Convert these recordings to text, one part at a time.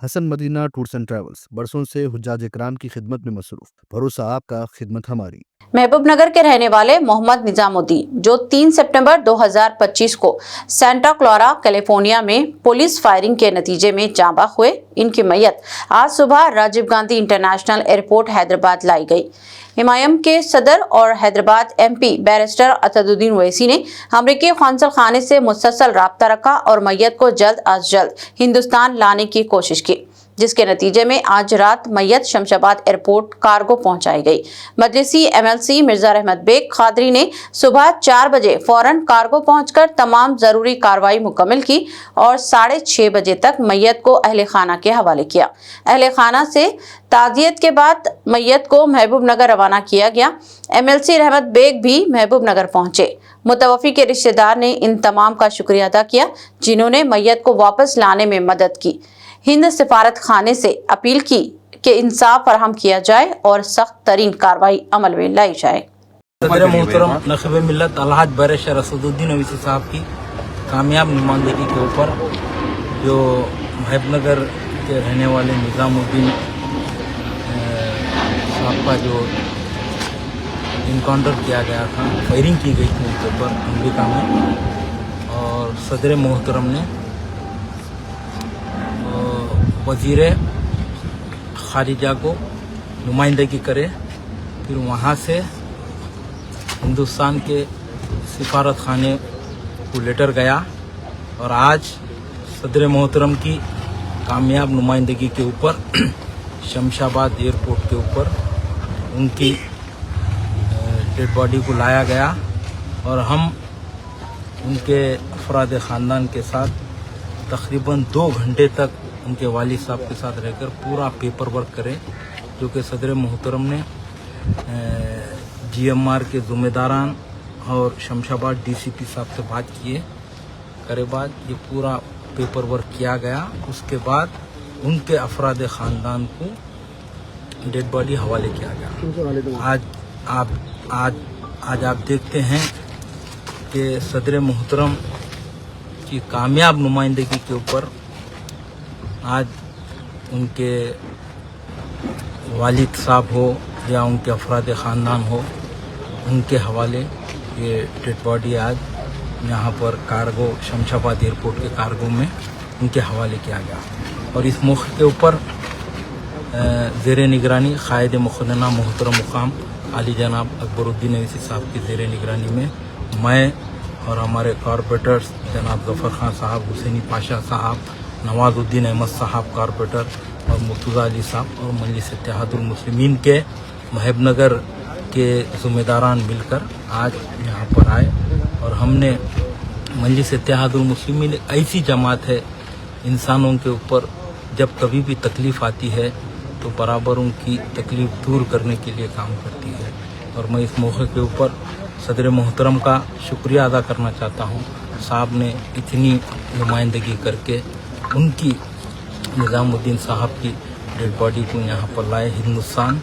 Hasan Madina tours and travels برسوں سے حجاج اکرام کی خدمت میں مصروف۔ بھروسہ آپ کا، خدمت ہماری۔ محبوب نگر کے رہنے والے محمد نظام الدین، جو 3 سپٹمبر 2025 کو سینٹا کلارا کیلیفورنیا میں پولیس فائرنگ کے نتیجے میں جاں بحق ہوئے، ان کی میت آج صبح راجیو گاندھی انٹرنیشنل ایئرپورٹ حیدرآباد لائی گئی۔ MIM کے صدر اور حیدرآباد MP بیرسٹر اسدالدین اویسی نے امریکی قونصل خانے سے مسلسل رابطہ رکھا اور میت کو جلد از جلد ہندوستان لانے کی کوشش کی، جس کے نتیجے میں آج رات میت شمشاباد ایئرپورٹ کارگو پہنچائی گئی۔ مجلسی MLC مرزا رحمت بیگ قادری نے صبح 4 بجے فوراً کارگو پہنچ کر تمام ضروری کارروائی مکمل کی اور 6:30 بجے تک میت کو اہل خانہ کے حوالے کیا۔ اہل خانہ سے تعزیت کے بعد میت کو محبوب نگر روانہ کیا گیا۔ MLC رحمت بیگ بھی محبوب نگر پہنچے۔ متوفی کے رشتہ دار نے ان تمام کا شکریہ ادا کیا جنہوں نے میت کو واپس لانے میں مدد کی۔ ہند سفارت خانے سے اپیل کی کہ انصاف فراہم کیا جائے اور سخت ترین کارروائی عمل میں لائی جائے۔ صدر محترم نقیب ملت الحاج بیرسٹر اسدالدین اویسی صاحب کی کامیاب نمائندگی کے اوپر جو محبوب نگر کے رہنے والے نظام الدین صاحب کا جو انکاؤنٹر کیا گیا تھا، فائرنگ کی گئی تھی ان کے اوپر امریکہ میں، اور صدر محترم نے وزیر خارجہ کو نمائندگی کرے، پھر وہاں سے ہندوستان کے سفارت خانے کو لیٹر گیا، اور آج صدر محترم کی کامیاب نمائندگی کے اوپر شمشاباد ایئرپورٹ کے اوپر ان کی ڈیڈ باڈی کو لایا گیا، اور ہم ان کے افراد خاندان کے ساتھ تقریباً 2 گھنٹے تک ان کے والد صاحب کے ساتھ رہ کر پورا پیپر ورک کرے، جو کہ صدر محترم نے GMR کے ذمہ داران اور شمشاباد DCP صاحب سے بات کیے، کرے بعد یہ پورا پیپر ورک کیا گیا۔ اس کے بعد ان کے افراد خاندان کو ڈیڈ باڈی حوالے کیا گیا۔ آج آپ دیکھتے ہیں کہ صدر محترم کی کامیاب نمائندگی کے اوپر آج ان کے والد صاحب ہو یا ان کے افراد خاندان ہو، ان کے حوالے یہ ڈیڈ باڈی آج یہاں پر کارگو شمشاباد ایئرپورٹ کے کارگو میں ان کے حوالے کیا گیا۔ اور اس موقع کے اوپر زیر نگرانی قائد مقننہ محترم مقام علی جناب اکبر الدین اویسی صاحب کی زیر نگرانی میں اور ہمارے کارپوریٹرز جناب ظفر خان صاحب، حسینی پاشا صاحب، نواز الدین احمد صاحب کارپوریٹر، اور مرتضیٰ علی صاحب، اور مجلس اتحاد المسلمین کے محبوب نگر کے ذمہ داران مل کر آج یہاں پر آئے، اور ہم نے مجلس اتحاد المسلمین ایک ایسی جماعت ہے، انسانوں کے اوپر جب کبھی بھی تکلیف آتی ہے تو برابر ان کی تکلیف دور کرنے کے لیے کام کرتی ہے، اور میں اس موقع کے اوپر صدر محترم کا شکریہ ادا کرنا چاہتا ہوں۔ صاحب نے اتنی نمائندگی کر کے ان کی نظام الدین صاحب کی ڈیڈ باڈی کو یہاں پر لائے ہندوستان،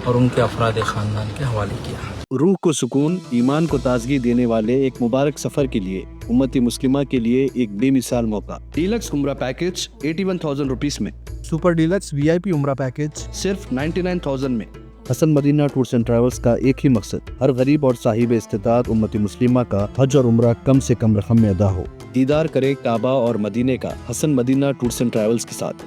اور ان کے افراد خاندان کے حوالے کیا۔ روح کو سکون، ایمان کو تازگی دینے والے ایک مبارک سفر کے لیے امت مسلمہ کے لیے ایک بے مثال موقع۔ ڈیلکس عمرہ پیکج 81,000 روپیز میں، سپر ڈیلکس VIP عمرہ پیکج صرف 99,000 میں۔ حسن مدینہ ٹورس اینڈ ٹریولز کا ایک ہی مقصد، ہر غریب اور صاحب استطاعت امت مسلمہ کا حج اور عمرہ کم سے کم رقم میں ادا ہو۔ دیدار کرے کعبہ اور مدینے کا حسن مدینہ ٹورس اینڈ ٹریولز کے ساتھ۔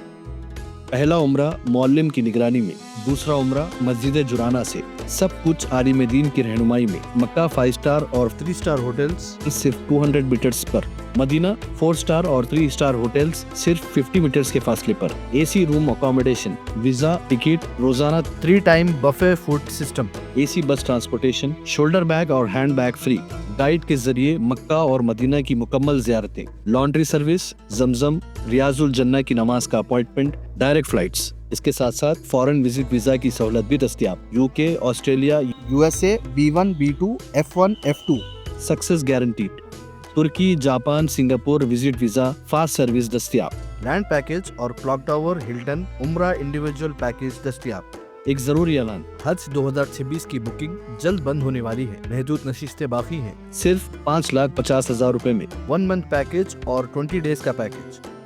پہلا عمرہ معلم کی نگرانی میں، دوسرا عمرہ مسجد جرانہ سے، سب کچھ عالم دین کی رہنمائی میں۔ مکہ 5 اسٹار اور 3 اسٹار ہوٹلز صرف 200 میٹرز پر، مدینہ 4 اسٹار اور 3 اسٹار ہوٹلز صرف 50 میٹرز کے فاصلے پر۔ AC room accommodation, visa, ticket, روزانہ 3 time buffet food system, AC bus transportation, shoulder bag اور ہینڈ بیگ فری، گائیڈ کے ذریعے مکہ اور مدینہ کی مکمل زیارتیں، لانڈری سروس، زمزم، ریاض الجنہ کی نماز کا اپوائنٹمنٹ، ڈائریکٹ فلائٹس۔ اس کے ساتھ ساتھ فورن وزٹ ویزا کی سہولت بھی دستیاب۔ UK، Australia, USA، B1، B2، F1، F2 success guaranteed. ترکی، Japan, Singapore visit visa fast service دستیاب۔ لینڈ پیکج اور کلاک ٹاور ہلٹن عمرہ انڈیویجول پیکج دستیاب۔ ایک ضروری اعلان، حج 2026 کی بکنگ جلد بند ہونے والی ہے، محدود نشستیں باقی ہیں، صرف 5,50,000 روپے میں 1 منتھ پیکج اور 20 ڈیز کا پیکج